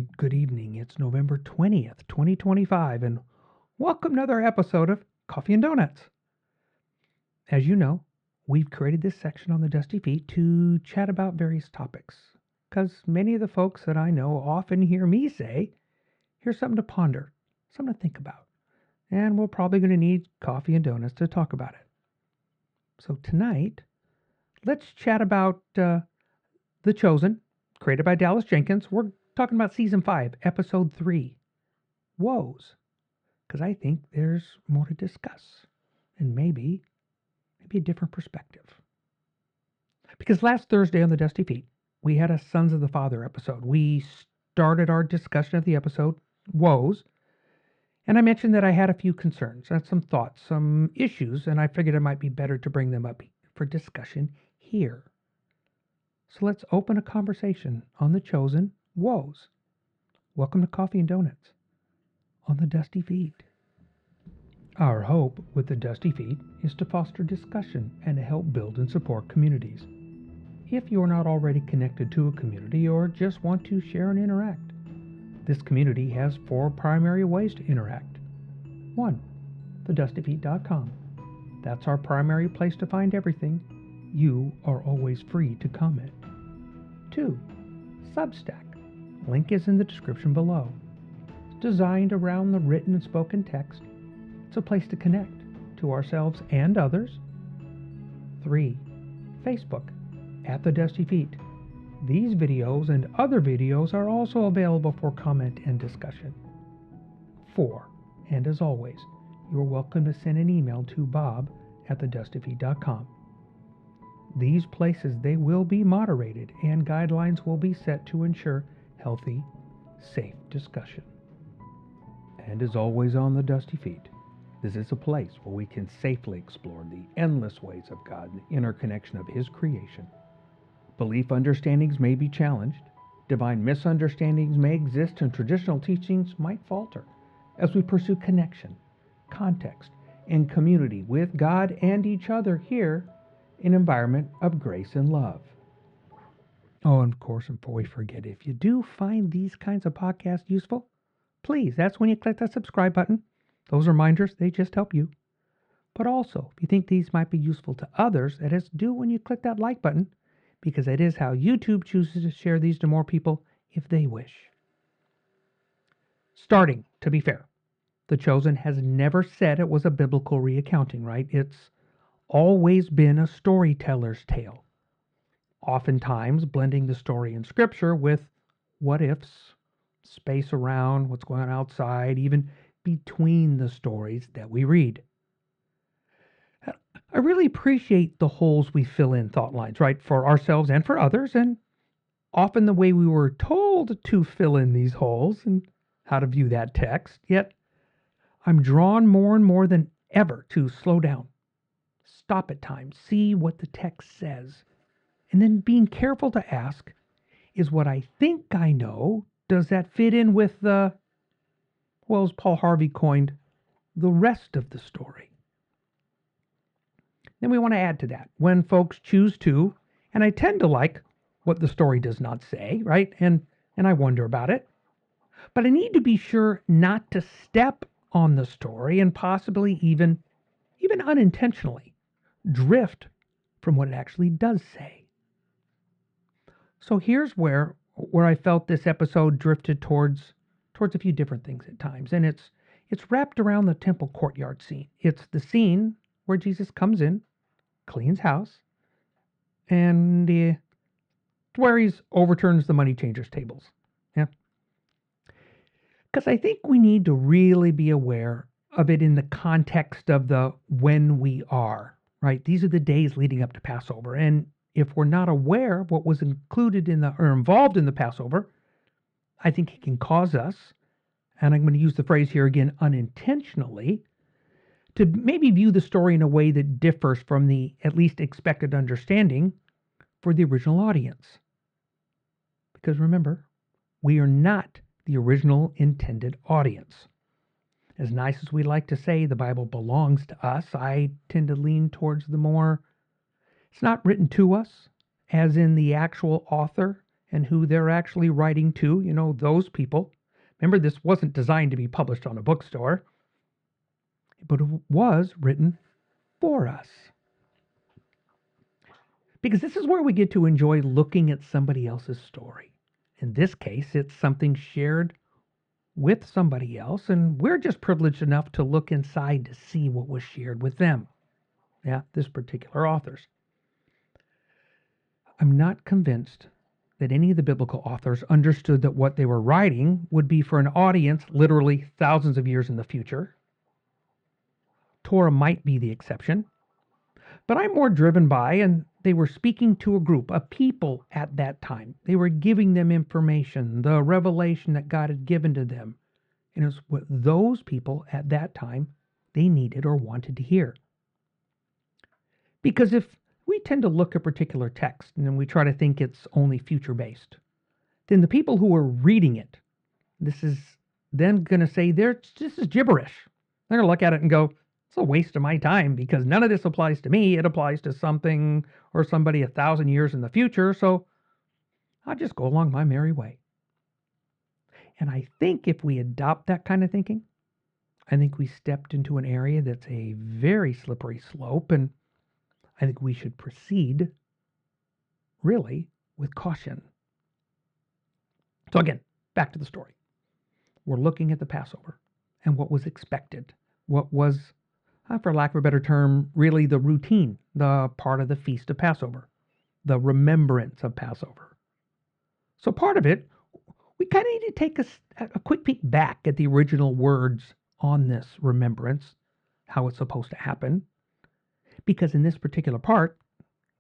and good evening. It's November 20th, 2025, and welcome to another episode of Coffee and Donuts. As you know, we've created this section on the Dusty Feet to chat about various topics, because many of the folks that I know often hear me say, here's something to ponder, something to think about, and we're probably going to need coffee and donuts to talk about it. So tonight, let's chat about The Chosen, created by Dallas Jenkins. We're talking about Season 5, Episode 3, Woes, because I think there's more to discuss, and maybe a different perspective. Because last Thursday on the Dusty Feet, we had a Sons of the Father episode. We started our discussion of the episode, Woes, and I mentioned that I had a few concerns, and some thoughts, some issues, and I figured it might be better to bring them up for discussion here. So let's open a conversation on The Chosen, Woes. Welcome to Coffee and Donuts on the Dusty Feet. Our hope with the Dusty Feet is to foster discussion and to help build and support communities. If you're not already connected to a community or just want to share and interact, this community has 4 primary ways to interact. 1. TheDustyFeet.com. That's our primary place to find everything. You are always free to comment. 2. Substack. Link is in the description below. It's designed around the written and spoken text. It's a place to connect to ourselves and others. 3. Facebook, at The Dusty Feet. These videos and other videos are also available for comment and discussion. 4. And as always, you're welcome to send an email to bob@thedustyfeet.com. These places, they will be moderated and guidelines will be set to ensure healthy, safe discussion. And as always on the Dusty Feet, this is a place where we can safely explore the endless ways of God and the interconnection of His creation. Belief understandings may be challenged, divine misunderstandings may exist, and traditional teachings might falter as we pursue connection, context, and community with God and each other here in an environment of grace and love. Oh, and of course, before we forget, if you do find these kinds of podcasts useful, please, that's when you click that subscribe button. Those reminders, they just help you. But also, if you think these might be useful to others, that is, do when you click that like button, because that is how YouTube chooses to share these to more people if they wish. Starting, to be fair, The Chosen has never said it was a biblical reaccounting, right? It's always been a storyteller's tale, oftentimes blending the story in Scripture with what-ifs, space around what's going on outside, even between the stories that we read. I really appreciate the holes we fill in thought lines, right, for ourselves and for others, and often the way we were told to fill in these holes and how to view that text. Yet I'm drawn more and more than ever to slow down, stop at times, see what the text says, and then being careful to ask, is what I think I know, does that fit in with the, well, as Paul Harvey coined, the rest of the story? Then we want to add to that when folks choose to, and I tend to like what the story does not say, right? And I wonder about it. But I need to be sure not to step on the story and possibly even unintentionally drift from what it actually does say. So here's where I felt this episode drifted towards a few different things at times, and it's wrapped around the temple courtyard scene. It's the scene where Jesus comes in, cleans house, and where he overturns the money changers' tables. Yeah, because I think we need to really be aware of it in the context of the when we are, right? These are the days leading up to Passover, and if we're not aware of what was included in or involved in the Passover, I think it can cause us, and I'm going to use the phrase here again, unintentionally, to maybe view the story in a way that differs from the at least expected understanding for the original audience. Because remember, we are not the original intended audience. As nice as we like to say the Bible belongs to us, I tend to lean towards the more, it's not written to us, as in the actual author and who they're actually writing to, those people. Remember, this wasn't designed to be published on a bookstore, but it was written for us. Because this is where we get to enjoy looking at somebody else's story. In this case, it's something shared with somebody else, and we're just privileged enough to look inside to see what was shared with them. Yeah, this particular author's. I'm not convinced that any of the biblical authors understood that what they were writing would be for an audience literally thousands of years in the future. Torah might be the exception, but I'm more driven by, and they were speaking to a group of people at that time. They were giving them information, the revelation that God had given to them. And it was what those people at that time they needed or wanted to hear. Because if we tend to look at particular text and then we try to think it's only future based, then the people who are reading it, this is then going to say this is gibberish. They're going to look at it and go, it's a waste of my time because none of this applies to me. It applies to something or somebody 1,000 years in the future. So I'll just go along my merry way. And I think if we adopt that kind of thinking, I think we stepped into an area that's a very slippery slope, and I think we should proceed really with caution. So again, back to the story. We're looking at the Passover and what was expected, what was, for lack of a better term, really the routine, the part of the Feast of Passover, the remembrance of Passover. So part of it, we kind of need to take a quick peek back at the original words on this remembrance, how it's supposed to happen. Because in this particular part,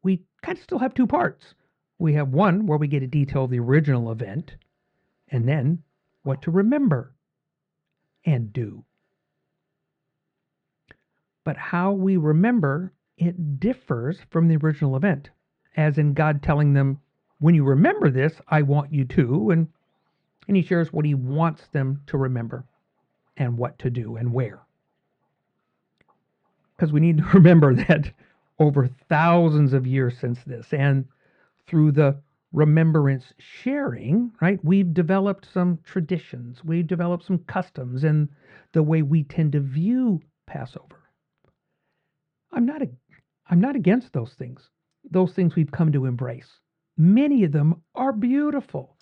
we kind of still have two parts. We have one where we get a detail of the original event, and then what to remember and do. But how we remember, it differs from the original event, as in God telling them, when you remember this, I want you to, and he shares what he wants them to remember and what to do and where. Because we need to remember that over thousands of years since this, and through the remembrance sharing, right, we've developed some traditions, we've developed some customs, and the way we tend to view Passover. I'm not against those things. Those things we've come to embrace. Many of them are beautiful.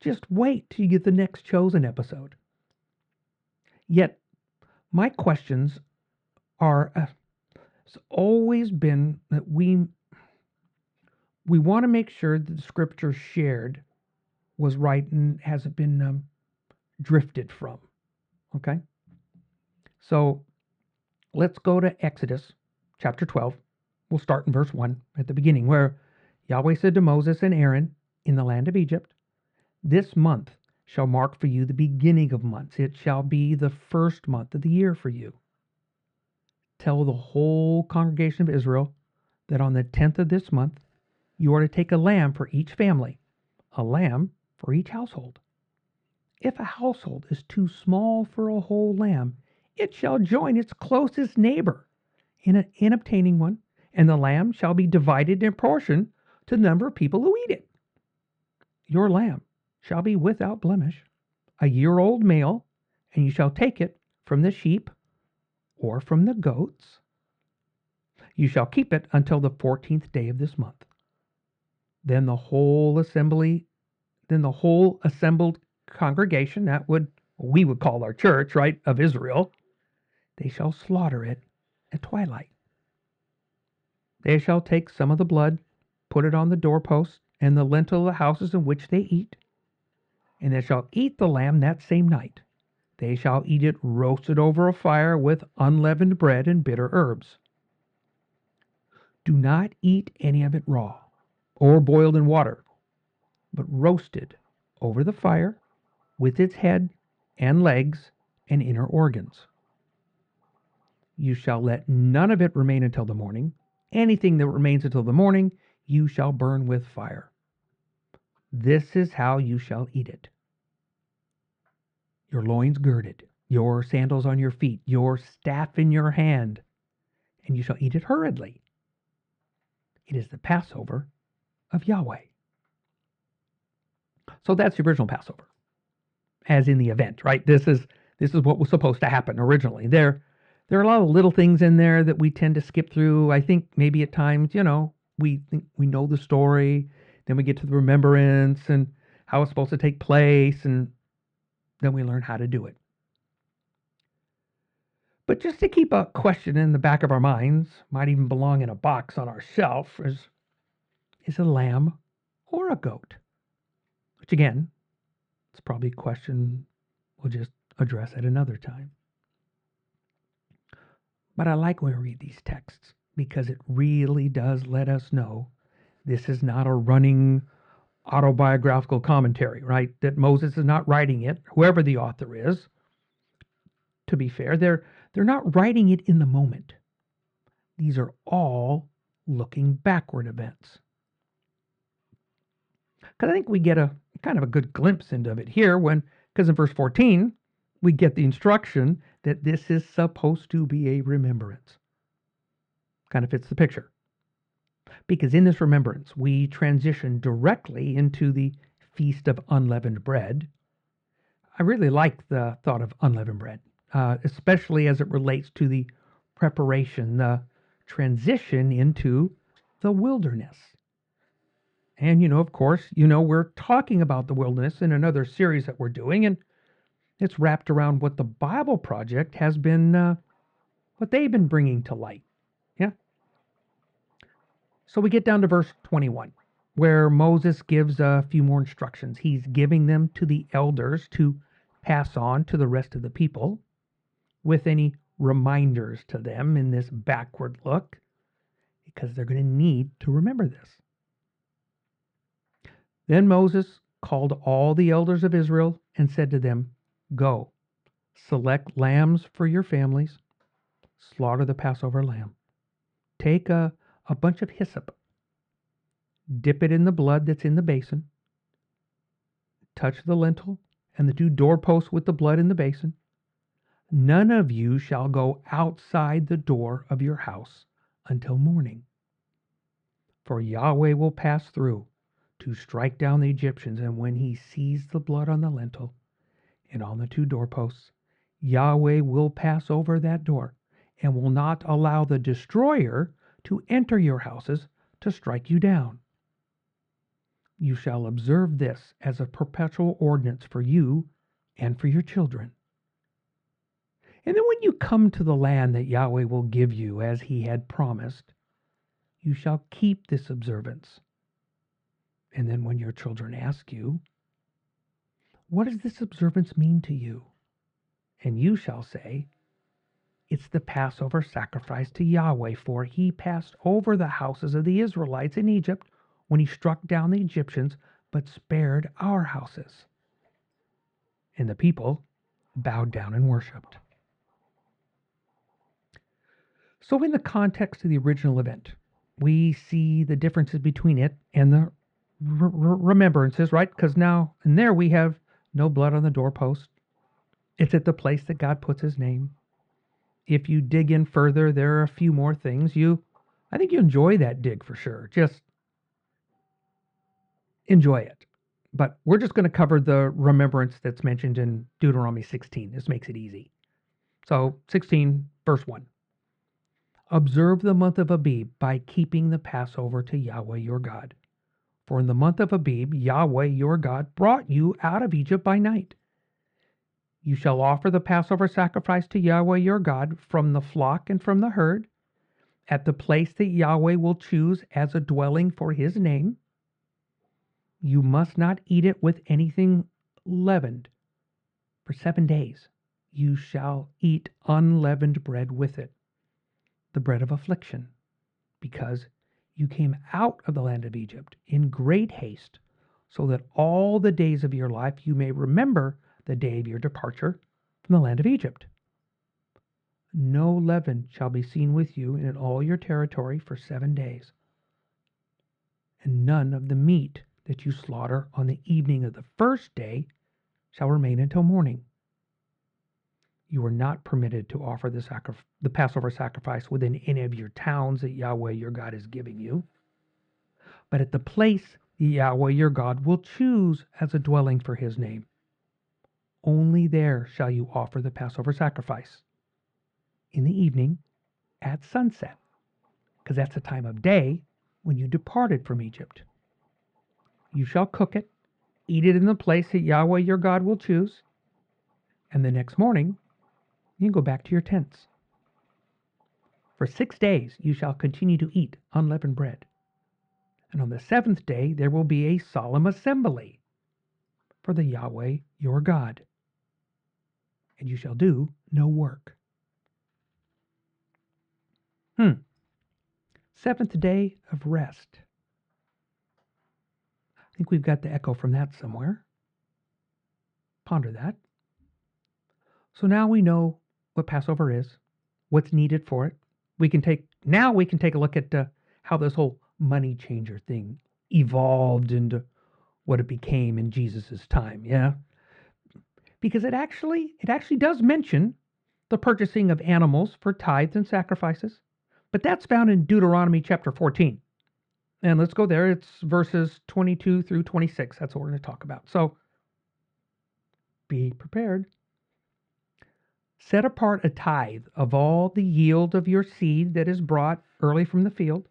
Just wait till you get the next Chosen episode. Yet, my questions are, it's always been that we want to make sure that the scripture shared was right and hasn't been drifted from. Okay? So, let's go to Exodus chapter 12. We'll start in verse 1 at the beginning, where Yahweh said to Moses and Aaron in the land of Egypt, this month shall mark for you the beginning of months. It shall be the first month of the year for you. Tell the whole congregation of Israel that on the 10th of this month, you are to take a lamb for each family, a lamb for each household. If a household is too small for a whole lamb, it shall join its closest neighbor in obtaining one, and the lamb shall be divided in proportion to the number of people who eat it. Your lamb shall be without blemish, a year-old male, and you shall take it from the sheep or from the goats. You shall keep it until the 14th day of this month. Then the whole assembled congregation, we would call our church, right, of Israel, they shall slaughter it at twilight. They shall take some of the blood, put it on the doorposts and the lintel of the houses in which they eat, and they shall eat the lamb that same night. They shall eat it roasted over a fire with unleavened bread and bitter herbs. Do not eat any of it raw or boiled in water, but roasted over the fire with its head and legs and inner organs. You shall let none of it remain until the morning. Anything that remains until the morning, you shall burn with fire. This is how you shall eat it. Your loins girded, your sandals on your feet, your staff in your hand, and you shall eat it hurriedly. It is the Passover of Yahweh. So that's the original Passover, as in the event, right? This is what was supposed to happen originally. There are a lot of little things in there that we tend to skip through. I think maybe at times, we think we know the story, then we get to the remembrance and how it's supposed to take place, and then we learn how to do it. But just to keep a question in the back of our minds, might even belong in a box on our shelf, is a lamb or a goat? Which again, it's probably a question we'll just address at another time. But I like when we read these texts because it really does let us know this is not a running autobiographical commentary, right? That Moses is not writing it, whoever the author is. To be fair, they're not writing it in the moment. These are all looking backward events. Because I think we get a kind of a good glimpse into it here because in verse 14, we get the instruction that this is supposed to be a remembrance. Kind of fits the picture. Because in this remembrance, we transition directly into the Feast of Unleavened Bread. I really like the thought of unleavened bread, especially as it relates to the preparation, the transition into the wilderness. And, of course, we're talking about the wilderness in another series that we're doing, and it's wrapped around what the Bible Project has been, what they've been bringing to light. Yeah. So we get down to verse 21, where Moses gives a few more instructions. He's giving them to the elders to pass on to the rest of the people with any reminders to them in this backward look, because they're going to need to remember this. Then Moses called all the elders of Israel and said to them, "Go, select lambs for your families, slaughter the Passover lamb. Take a bunch of hyssop, dip it in the blood that's in the basin, touch the lintel and the two doorposts with the blood in the basin. None of you shall go outside the door of your house until morning. For Yahweh will pass through to strike down the Egyptians, and when he sees the blood on the lintel and on the two doorposts, Yahweh will pass over that door and will not allow the destroyer to enter your houses to strike you down. You shall observe this as a perpetual ordinance for you and for your children. And then when you come to the land that Yahweh will give you as he had promised, you shall keep this observance. And then when your children ask you, 'What does this observance mean to you?' And you shall say, 'It's the Passover sacrifice to Yahweh, for he passed over the houses of the Israelites in Egypt when he struck down the Egyptians, but spared our houses.' And the people bowed down and worshipped." So in the context of the original event, we see the differences between it and the remembrances, right? Because now and there we have no blood on the doorpost. It's at the place that God puts his name. If you dig in further, there are a few more things. I think you enjoy that dig for sure. Just enjoy it. But we're just going to cover the remembrance that's mentioned in Deuteronomy 16. This makes it easy. So 16, verse 1. Observe the month of Abib by keeping the Passover to Yahweh your God. For in the month of Abib, Yahweh your God brought you out of Egypt by night. You shall offer the Passover sacrifice to Yahweh your God from the flock and from the herd, at the place that Yahweh will choose as a dwelling for his name. You must not eat it with anything leavened. For 7 days you shall eat unleavened bread with it, the bread of affliction, because you came out of the land of Egypt in great haste, so that all the days of your life you may remember the day of your departure from the land of Egypt. No leaven shall be seen with you in all your territory for 7 days, and none of the meat that you slaughter on the evening of the first day shall remain until morning. You are not permitted to offer the Passover sacrifice within any of your towns that Yahweh your God is giving you, but at the place Yahweh your God will choose as a dwelling for his name. Only there shall you offer the Passover sacrifice. In the evening, at sunset, because that's the time of day when you departed from Egypt. You shall cook it, eat it in the place that Yahweh your God will choose, and the next morning you can go back to your tents. For 6 days you shall continue to eat unleavened bread. And on the seventh day there will be a solemn assembly for the Yahweh your God. And you shall do no work. Seventh day of rest. I think we've got the echo from that somewhere. Ponder that. So now we know what Passover is, what's needed for it. We can take a look at how this whole money changer thing evolved into what it became in Jesus' time. Yeah, because it actually does mention the purchasing of animals for tithes and sacrifices, but that's found in Deuteronomy chapter 14. And let's go there. It's verses 22 through 26. That's what we're going to talk about. So be prepared. Set apart a tithe of all the yield of your seed that is brought early from the field,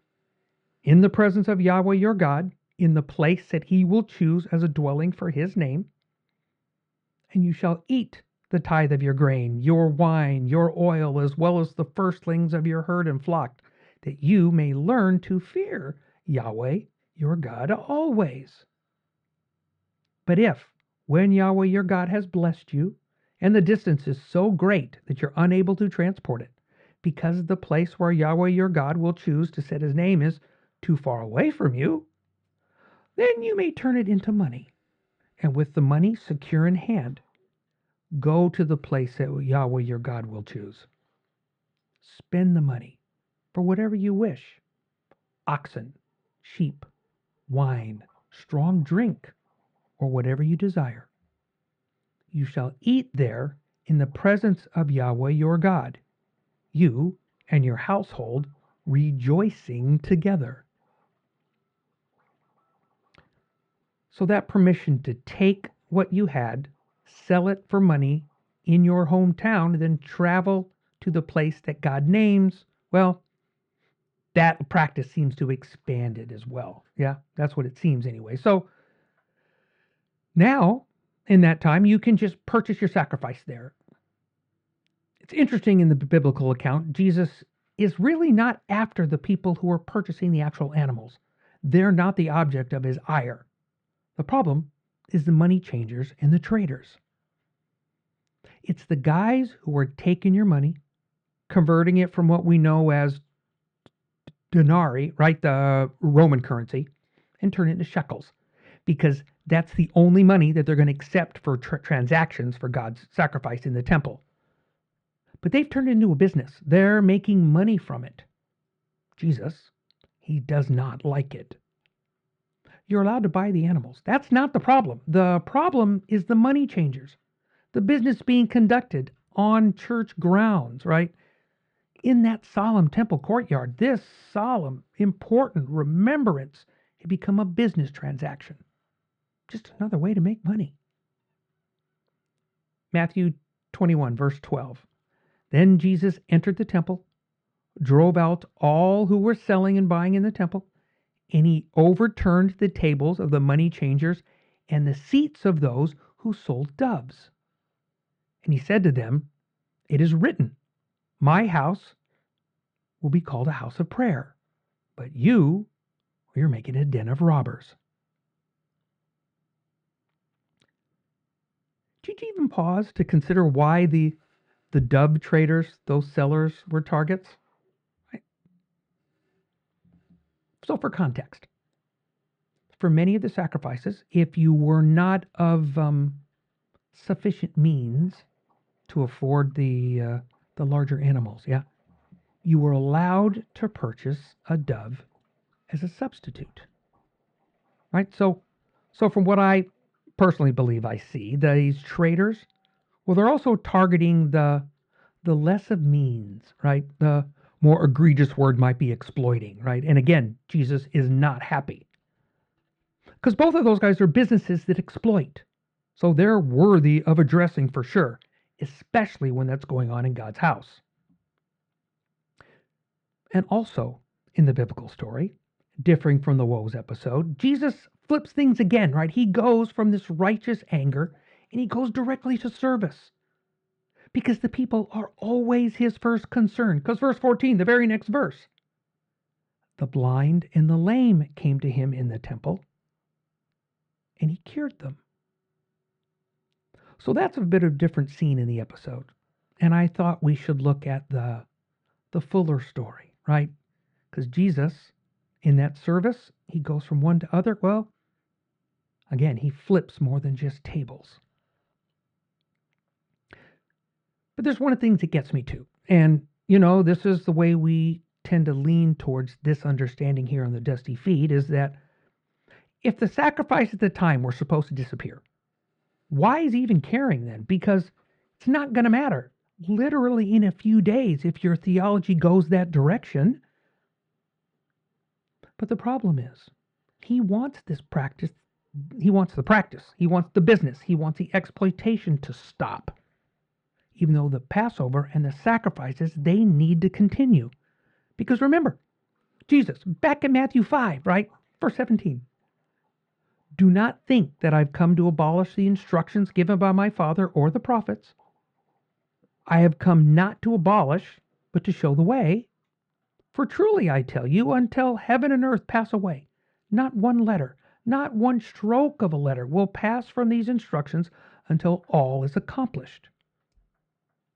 in the presence of Yahweh your God, in the place that he will choose as a dwelling for his name. And you shall eat the tithe of your grain, your wine, your oil, as well as the firstlings of your herd and flock, that you may learn to fear Yahweh your God always. But if, when Yahweh your God has blessed you, and the distance is so great that you're unable to transport it, because the place where Yahweh your God will choose to set his name is too far away from you, then you may turn it into money, and with the money secure in hand, go to the place that Yahweh your God will choose. Spend the money for whatever you wish: oxen, sheep, wine, strong drink, or whatever you desire. You shall eat there in the presence of Yahweh your God, you and your household rejoicing together. So that permission to take what you had, sell it for money in your hometown, and then travel to the place that God names, well, that practice seems to have expanded as well. Yeah, that's what it seems anyway. So now, in that time, you can just purchase your sacrifice there. It's interesting in the biblical account, Jesus is really not after the people who are purchasing the actual animals. They're not the object of his ire. The problem is the money changers and the traders. It's the guys who are taking your money, converting it from what we know as denarii, right, the Roman currency, and turn it into shekels, because that's the only money that they're going to accept for transactions for God's sacrifice in the temple. But they've turned it into a business. They're making money from it. Jesus, he does not like it. You're allowed to buy the animals. That's not the problem. The problem is the money changers. The business being conducted on church grounds, right? In that solemn temple courtyard, this solemn, important remembrance had become a business transaction. Just another way to make money. Matthew 21, verse 12. Then Jesus entered the temple, drove out all who were selling and buying in the temple, and he overturned the tables of the money changers and the seats of those who sold doves. And he said to them, "It is written, my house will be called a house of prayer, but you're making it a den of robbers." Did you even pause to consider why the dove traders, those sellers, were targets? Right. So for context, for many of the sacrifices, if you were not of sufficient means to afford the larger animals, yeah, you were allowed to purchase a dove as a substitute. Right? So from what I personally believe I see, these traders, well, they're also targeting the less of means, right? The more egregious word might be exploiting, right? And again, Jesus is not happy. Because both of those guys are businesses that exploit. So they're worthy of addressing for sure, especially when that's going on in God's house. And also, in the biblical story, differing from the Woes episode, Jesus flips things again, right? He goes from this righteous anger and he goes directly to service because the people are always his first concern. Because verse 14, the very next verse, the blind and the lame came to him in the temple and he cured them. So that's a bit of a different scene in the episode. And I thought we should look at the fuller story, right? Because Jesus, in that service, he goes from one to other. Well, again, he flips more than just tables. But there's one of the things that gets me too. And, this is the way we tend to lean towards this understanding here on the Dusty Feet, is that if the sacrifice at the time were supposed to disappear, why is he even caring then? Because it's not going to matter. Literally in a few days, if your theology goes that direction. But the problem is, he wants this practice. He wants the practice. He wants the business. He wants the exploitation to stop. Even though the Passover and the sacrifices, they need to continue. Because remember, Jesus, back in Matthew 5, right? Verse 17. Do not think that I've come to abolish the instructions given by my Father or the prophets. I have come not to abolish, but to show the way. For truly I tell you, until heaven and earth pass away, not one letter, not one stroke of a letter will pass from these instructions until all is accomplished.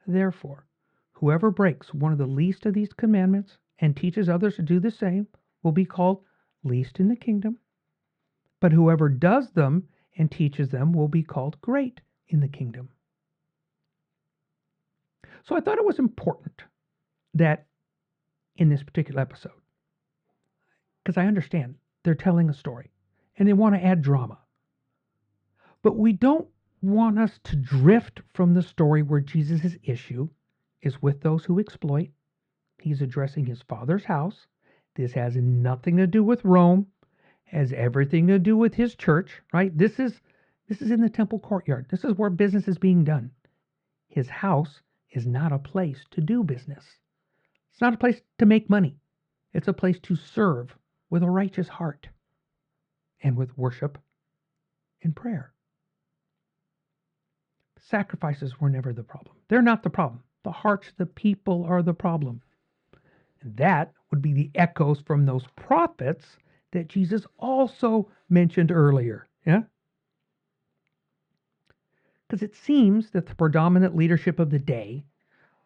Therefore, whoever breaks one of the least of these commandments and teaches others to do the same will be called least in the kingdom. But whoever does them and teaches them will be called great in the kingdom. So I thought it was important that in this particular episode, because I understand they're telling a story and they want to add drama. But we don't want us to drift from the story where Jesus' issue is with those who exploit. He's addressing his Father's house. This has nothing to do with Rome, has everything to do with his church, right? This is in the temple courtyard. This is where business is being done. His house is not a place to do business. It's not a place to make money. It's a place to serve with a righteous heart and with worship and prayer. Sacrifices were never the problem. They're not the problem. The hearts of the people are the problem. And that would be the echoes from those prophets that Jesus also mentioned earlier. Yeah? Because it seems that the predominant leadership of the day,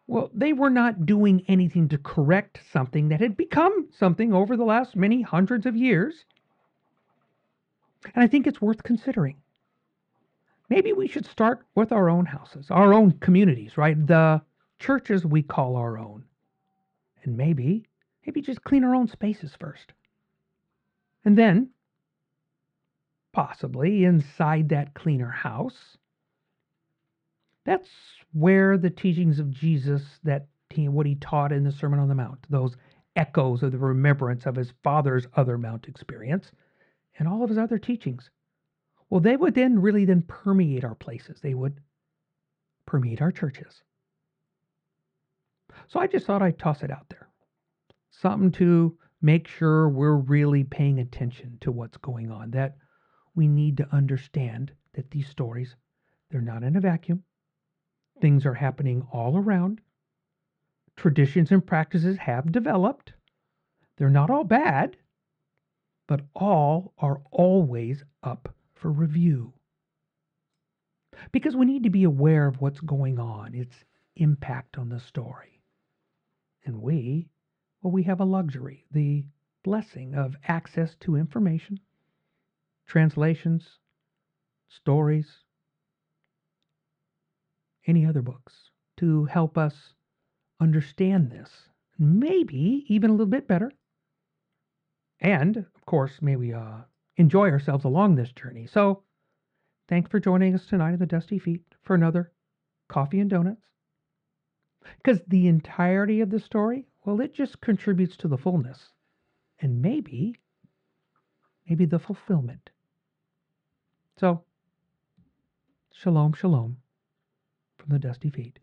well, they were not doing anything to correct something that had become something over the last many hundreds of years. And I think it's worth considering. Maybe we should start with our own houses, our own communities, right? The churches we call our own. And maybe just clean our own spaces first. And then, possibly inside that cleaner house, that's where the teachings of Jesus, what he taught in the Sermon on the Mount, those echoes of the remembrance of his Father's other Mount experience, and all of his other teachings, well, they would then really permeate our places. They would permeate our churches. So I just thought I'd toss it out there. Something to make sure we're really paying attention to what's going on, that we need to understand that these stories, they're not in a vacuum. Things are happening all around. Traditions and practices have developed. They're not all bad, but all are always up for review. Because we need to be aware of what's going on, its impact on the story. And we have a luxury, the blessing of access to information, translations, stories, any other books to help us understand this, maybe even a little bit better. And, of course, may we enjoy ourselves along this journey. So, thanks for joining us tonight at the Dusty Feet for another Coffee and Donuts. Because the entirety of the story, well, it just contributes to the fullness. And maybe the fulfillment So, shalom, shalom from the Dusty Feet.